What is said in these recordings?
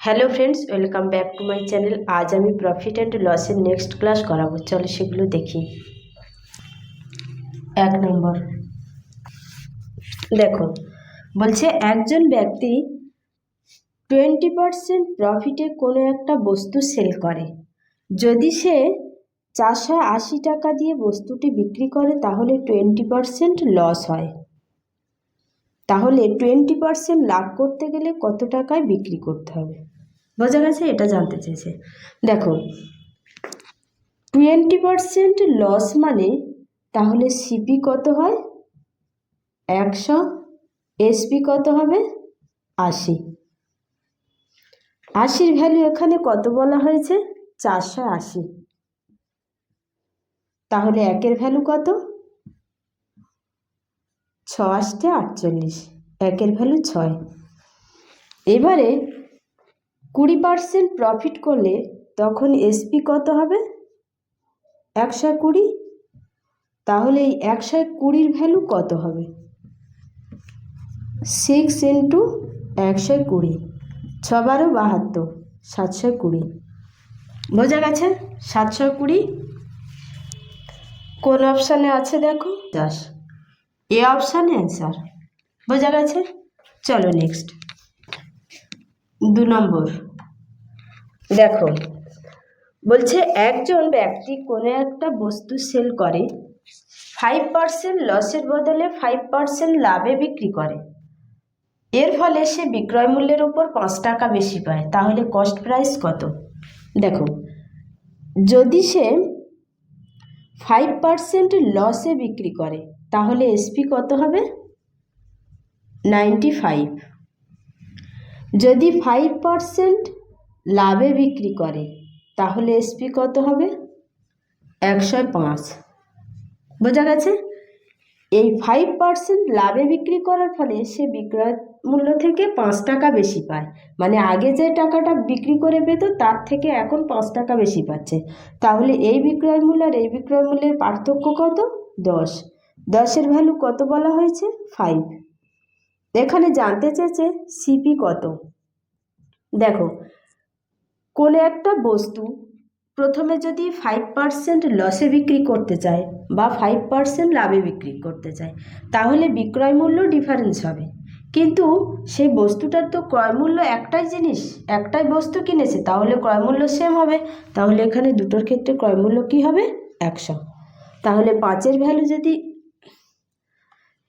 Hello friends, welcome back to my channel. আজ আমি profit and লসের নেক্সট ক্লাস করাবো। চলো সেগুলো দেখি। 1 নম্বর দেখো, বলছে একজন ব্যক্তি 20% প্রফিটে কোনো একটা বস্তু সেল করে। যদি সে 480 টাকা দিয়ে বস্তুটি বিক্রি করে তাহলে 20% লস হয়। তাহলে 20% লাভ করতে গেলে কত টাকায় বিক্রি করতে হবে? বোঝা গেছে? এটা জানতে চেয়েছে। দেখো, 20% লস মানে তাহলে সিপি কত হয়? 100। এসপি কত হবে? 80। 80-র ভ্যালু এখানে কত বলা হয়েছে? 480। তাহলে একের ভ্যালু কত? 6×8 = 48। একের ভ্যালু 6। এবারে 20% প্রফিট করলে তখন এসপি কত হবে? 120। তাহলে এই 120-র ভ্যালু কত হবে? 6 × 120, 6×12 = 720। বোঝা গেছে? 720 কোন অপশানে আছে দেখো? 10। A option answer. বোঝা গেছে? চলো নেক্সট। 2 নম্বর দেখো, বলছে একজন ব্যক্তি কোনো একটা বস্তু সেল করে, 5% লসের বদলে 5% লাভে বিক্রি করে। এর ফলে সে বিক্রয় মূল্যের উপর 5 টাকা বেশি পায়। তাহলে কস্ট প্রাইস কত? দেখো, যদি সে 5% লসে বিক্রি করে তাহলে এসপি কত হবে? 95। যদি 5% লাভে বিক্রি করে তাহলে এসপি কত হবে? 105। বোঝা গেছে? এই 5% লাভে বিক্রি করার ফলে সে বিক্রয় মূল্য থেকে 5 টাকা বেশি পায়। মানে আগে যে টাকাটা বিক্রি করে পেত তার থেকে এখন 5 টাকা বেশি পাচ্ছে। তাহলে এই বিক্রয় মূল্য আর এই বিক্রয় মূল্যের পার্থক্য কত? 10। 10-এর ভ্যালু কত বলা হয়েছে? 5। এখানে জানতে চেয়েছে সিপি কত। দেখো, কোনো একটা বস্তু প্রথমে যদি 5% লসে বিক্রি করতে চায় বা 5% লাভে বিক্রি করতে চায় তাহলে বিক্রয় মূল্য ডিফারেন্স হবে। কিন্তু সেই বস্তুটার তো ক্রয় মূল্য একটাই জিনিস, একটাই বস্তু কিনেছে, তাহলে ক্রয় মূল্য সেম হবে। তাহলে এখানে দুটোর ক্ষেত্রে ক্রয় মূল্য কী হবে? 100। তাহলে 5-এর ভ্যালু যদি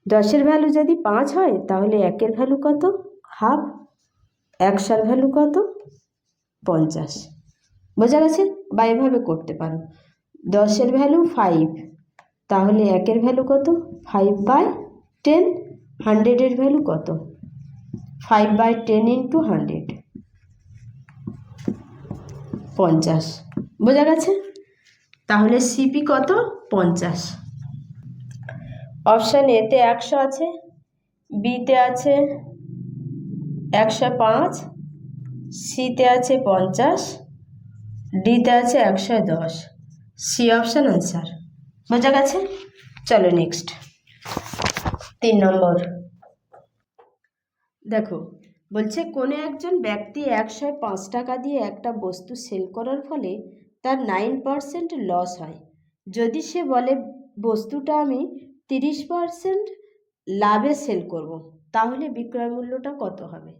10-এর ভ্যালু যদি 5 হয় তাহলে একের ভ্যালু কত? হাফ। 100-র ভ্যালু কত? 50। বোঝা গেছে? বা এভাবে করতে পারো, 10-এর ভ্যালু 5, তাহলে একের ভ্যালু কত? 5/10। 100-এর ভ্যালু কত? 5/10 × 100, 50। বোঝা গেছে? তাহলে সিপি কত? 50। অপশান এতে 100 আছে, বিতে আছে 105, সিতে আছে 50, ডিতে আছে 110। C option answer. বোঝা গেছে? চলো নেক্সট। 3 নম্বর দেখো, বলছে কোনো একজন ব্যক্তি 105 টাকা দিয়ে একটা বস্তু সেল করার ফলে তার 9% লস হয়। যদি সে বলে বস্তুটা আমি 30% লাভে সেল করব, তাহলে বিক্রয় মূল্যটা কত হবে?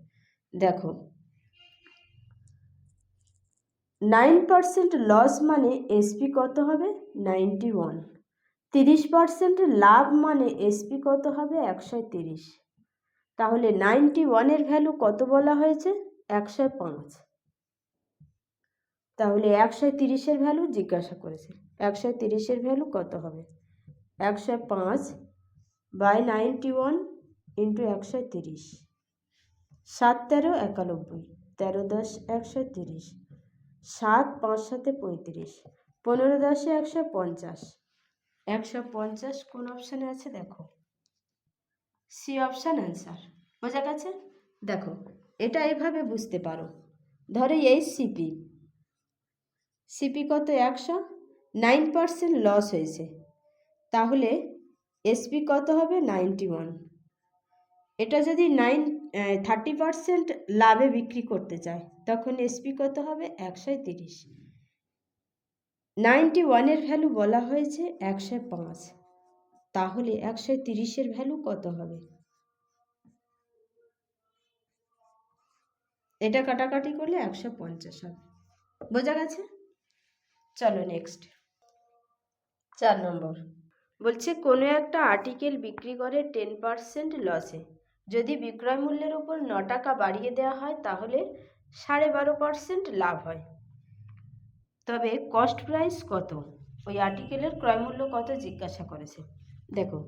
দেখো, 9% লস মানে এসপি কত হবে? 91। 30% লাভ মানে এসপি কত হবে? 130। তাহলে 91-এর ভ্যালু কত বলা হয়েছে? 105। তাহলে 130-এর ভ্যালু জিজ্ঞাসা করেছে। 130-এর ভ্যালু কত হবে? 105/91 × 130। 7×13 = 91, 13×10 = 130, 7×5 = 35, 15×10 = 150। 150 কোন অপশানে আছে দেখো? C option answer. বোঝা গেছে? দেখো, এটা এভাবে বুঝতে পারো। ধরো এই সিপি কত? 100। 9% লস হয়েছে, তাহলে এসপি কত হবে? 91। এটা যদি 30% লাভে বিক্রি করতে চায়, তখন এসপি কত হবে? 130। 91-এর ভ্যালু বলা হয়েছে 105, তাহলে 130-এর ভ্যালু কত হবে? এটা কাটাকাটি করলে 150 হবে। বোঝা গেছে? চলো নেক্সট। 4 নম্বর বলছে কোনো একটা আর্টিকেল বিক্রি করে 10% লসে, যদি বিক্রয় মূল্যের উপর 9 টাকা বাড়িয়ে দেওয়া হয় তাহলে 12.5% লাভ হয়, তবে কস্ট প্রাইস কত? ওই আর্টিকেলের ক্রয় মূল্য কত জিজ্ঞাসা করেছে। দেখো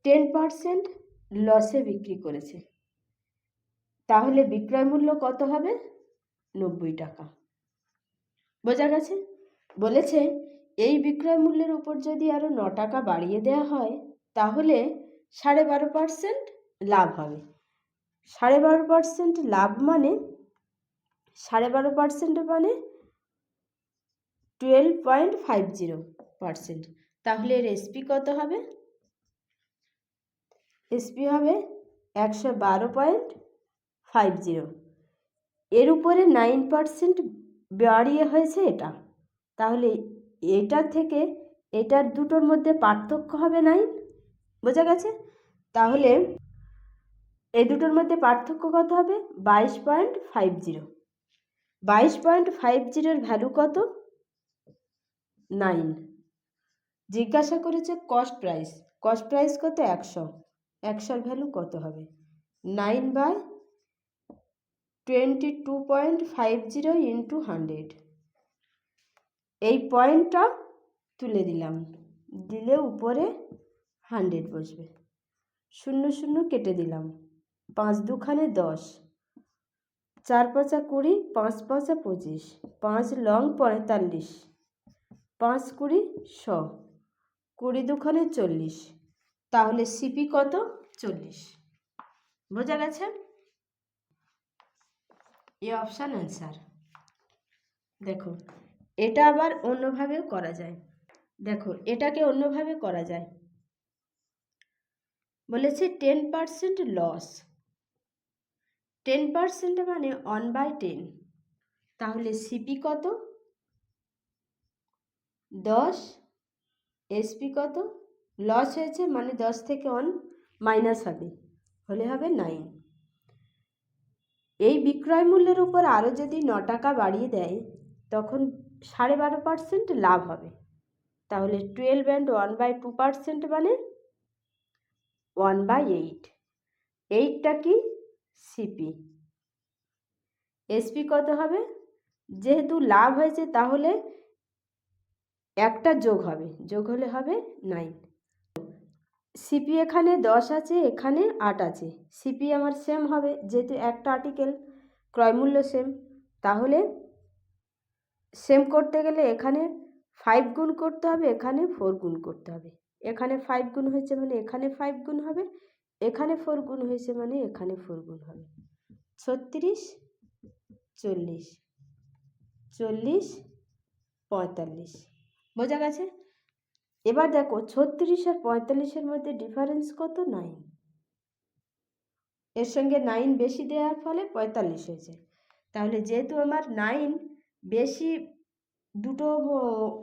10% লসে বিক্রি করেছে, তাহলে বিক্রয় মূল্য কত হবে? 90 টাকা। বোঝা গেছে? বলেছে এই বিক্রয় মূল্যের উপর যদি আরও 9 টাকা বাড়িয়ে দেওয়া হয় তাহলে 12.5% লাভ হবে। 12.5% লাভ মানে 12.5% মানে 12.50%। তাহলে এর এসপি কত হবে? এসপি হবে 112.50। এর উপরে 9% বাড়িয়ে হয়েছে এটা, তাহলে এটা থেকে এটার দুটোর মধ্যে পার্থক্য হবে 9। বোঝা গেছে? তাহলে এই দুটোর মধ্যে পার্থক্য কত হবে? 22.50। 22.50-এর ভ্যালু কত? 9। জিজ্ঞাসা করেছে কস্ট প্রাইস। কস্ট প্রাইস কত? 100। 100-র ভ্যালু কত হবে? 9/22.50 ইন্টু 100। এই পয়েন্টটা তুলে দিলাম, দিলে উপরে 100 বসবে। 0 0 কেটে দিলাম, 5 2 10, 4 5 20, 5 5 25, 5 লং 45, 5 20 100, 20 2 40। তাহলে সিপি কত? 40। বোঝা গেছে? এই অপশান অ্যান্সার। দেখো এটা আবার অন্যভাবেও করা যায়। দেখো এটাকে অন্যভাবে করা যায়। বলেছে 10% লস, 10% মানে 1/10, তাহলে সিপি কত? 10, এসপি কত? লস হয়েছে মানে 10 থেকে 1 মাইনাস হবে, হলে হবে 9। এই বিক্রয় মূল্যের উপর আরও যদি 9 টাকা বাড়িয়ে দেয় তখন 12.5% লাভ হবে, তাহলে 12/1/2% মানে 1/8। 8টা কি? সিপি। এসপি কত হবে? যেহেতু লাভ হয়েছে তাহলে একটা যোগ হবে, যোগ হলে হবে 9। সিপি এখানে 10 আছে, এখানে 8 আছে, সিপি আমার সেম হবে যেহেতু একটা আর্টিকেল, ক্রয়মূল্য সেম। তাহলে সেম করতে গেলে এখানে 5 গুণ করতে হবে, এখানে 4 গুণ করতে হবে। এখানে 5 গুণ হয়েছে মানে এখানে 5 গুণ হবে, এখানে 4 গুণ হয়েছে মানে এখানে 4 গুণ হবে। 36 40 40 45। বোঝা গেছে? এবার দেখো 36 আর 45-এর মধ্যে ডিফারেন্স কত? 9। এর সঙ্গে 9 বেশি দেওয়ার ফলে 45 হয়েছে। তাহলে যেহেতু আমার 9 বেশি দুটো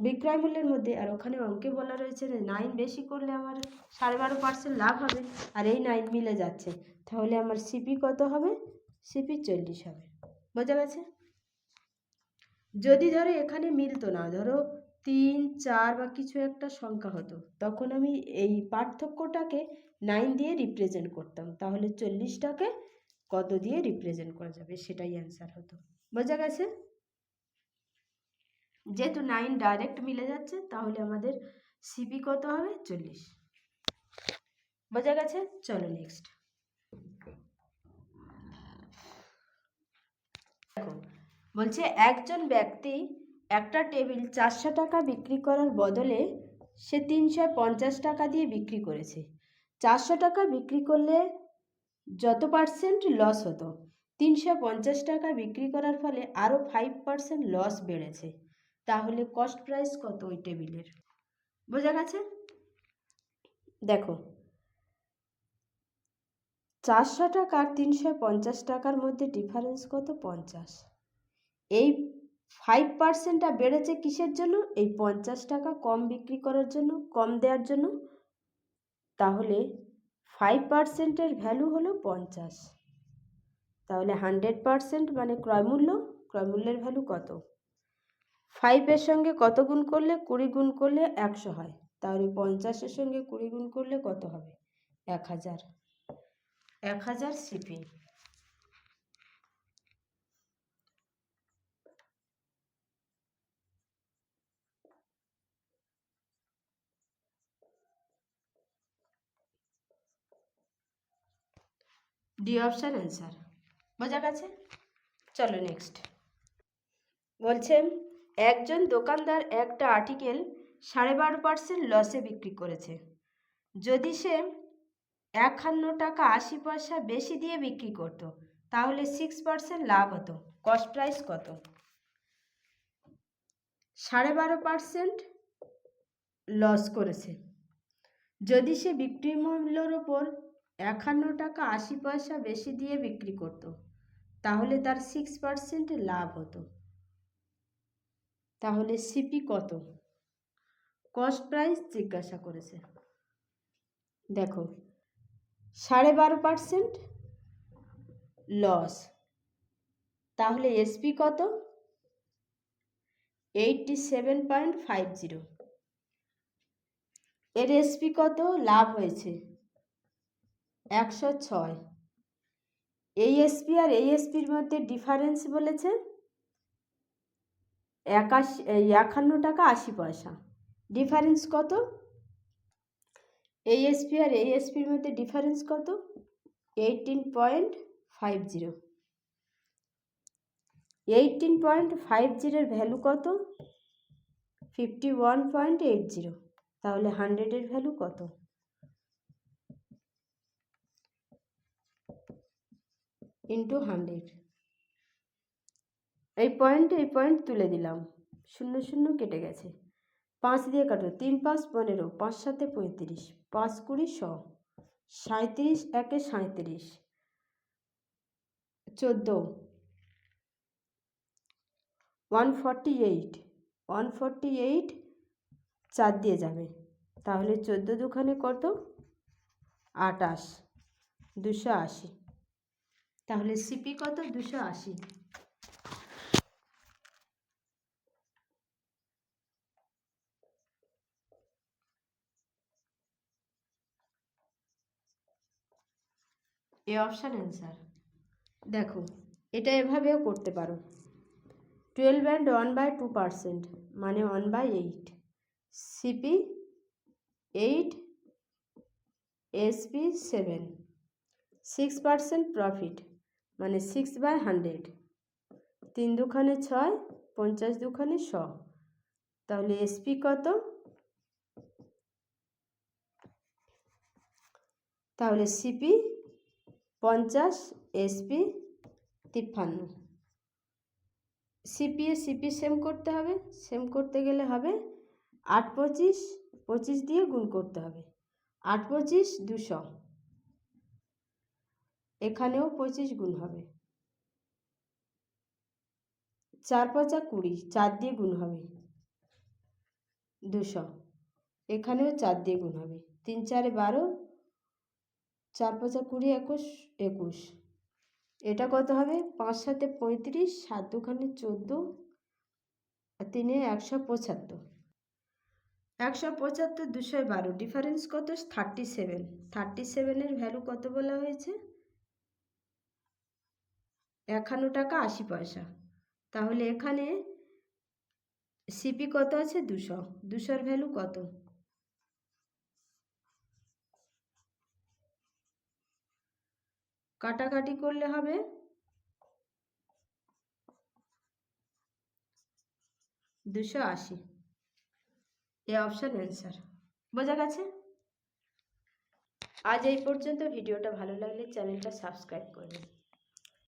বিক্রয় মূল্যের মধ্যে, আর ওখানে অঙ্কে বলা রয়েছে যে 9 বেশি করলে আমার 12.5% লাভ হবে, আর এই 9 মিলে যাচ্ছে, তাহলে আমার সিপি কত হবে? সিপি 40 হবে। বোঝা গেছে? যদি ধরো এখানে মিলতো না, ধরো 3 4 বা কিছু একটা সংখ্যা হতো, তখন আমি এই পার্থক্যটাকে 9 দিয়ে রিপ্রেজেন্ট করতাম, তাহলে 40টাকে কত দিয়ে রিপ্রেজেন্ট করা যাবে সেটাই অ্যান্সার হতো। বোঝা গেছে? যেহেতু 9 ডাইরেক্ট মিলে যাচ্ছে তাহলে আমাদের সিপি কত হবে? 40। বোঝা গেছে? চলো নেক্সট। দেখো বলছে একজন ব্যক্তি একটা টেবিল 400 টাকা বিক্রি করার বদলে সে 350 টাকা দিয়ে বিক্রি করেছে। 400 টাকা বিক্রি করলে যত পার্সেন্ট লস হতো, 350 টাকা বিক্রি করার ফলে আরও 5% লস বেড়েছে, তাহলে কস্ট প্রাইস কত ওই টেবিলের? বোঝা গেছে? দেখো 400 টাকা আর 350 টাকার মধ্যে ডিফারেন্স কত? 50। এই 5%টা বেড়েছে কিসের জন্য? এই 50 টাকা কম বিক্রি করার জন্য, কম দেওয়ার জন্য। তাহলে 5%-এর ভ্যালু হলো 50। তাহলে 100% মানে ক্রয়মূল্যের ভ্যালু কত? 5-এর সঙ্গে কত গুণ করলে? 20 গুণ করলে 100 হয়। তাহলে 50-এর সঙ্গে 20 গুণ করলে কত হবে? 1000। 1000 সিপি। D option answer. বোঝা গেছে? চলো নেক্সট। বলছেন একজন দোকানদার একটা আর্টিকেল 12.5% লসে বিক্রি করেছে। যদি সে 51 টাকা 80 পয়সা বেশি দিয়ে বিক্রি করত তাহলে 6% লাভ হতো। কস্ট প্রাইস কত? 12.5% লস করেছে। যদি সে বিক্রি মূল্যের ওপর 51 টাকা 80 পয়সা বেশি দিয়ে বিক্রি করত তাহলে তার 6% লাভ হতো। তাহলে সিপি কত? কস্ট প্রাইস জিজ্ঞাসা করেছে। দেখো 12.5% লস, তাহলে এসপি কত? 87.50। এর এসপি কত? লাভ হয়েছে 106। এই এসপি আর এই এসপির মধ্যে ডিফারেন্স বলেছে 51 টাকা 80 পয়সা। ডিফারেন্স কত? এই এসপি আর এই এসপির মধ্যে ডিফারেন্স কত? 18.50। 18.50-এর ভ্যালু কত? 51.80। তাহলে 100-এর ভ্যালু কত? ইন্টু 100। এই পয়েন্ট তুলে দিলাম, 0 0 কেটে গেছে। 5 দিয়ে কাটো, 3 5 15, 5 7 35, 5 20 100, 37 1 37, 14, 148, 148 4 দিয়ে যাবে, তাহলে 14 দুখানে কত? 28, 280। তাহলে সিপি কত? 280। A option answer. দেখো এটা এভাবেও করতে পারো। 12 and 1/2% মানে 1/8। CP 8, SP 7। 6% প্রফিট মানে 6/100। 3 দুখানে 6, 50 দুখানে 100। তাহলে এসপি কত? তাহলে সিপি 50, এসপি 53। সিপি সেম করতে হবে। সেম করতে গেলে হবে 8 25, 25 দিয়ে গুণ করতে হবে। 8 25 200। এখানেও 25 গুণ হবে। 4 5 20, 4 দিয়ে গুণ হবে 200। এখানেও 4 দিয়ে গুণ হবে। 3 4 12, 4 5 20, 21 21। এটা কত হবে? 5 7 35, 7 দুখানে 14, আর 3 175। 175 212, ডিফারেন্স কত? 37। 37-এর ভ্যালু কত বলা হয়েছে? 51 টাকা 80 পয়সা। তাহলে এখানে সিপি কত আছে? 200। 200-এর ভ্যালু কত? কাটাকাটি করলে হবে 280। A option answer. বোঝা গেছে? আজ এই পর্যন্ত। ভিডিওটা ভালো লাগলে চ্যানেলটা সাবস্ক্রাইব করবেন।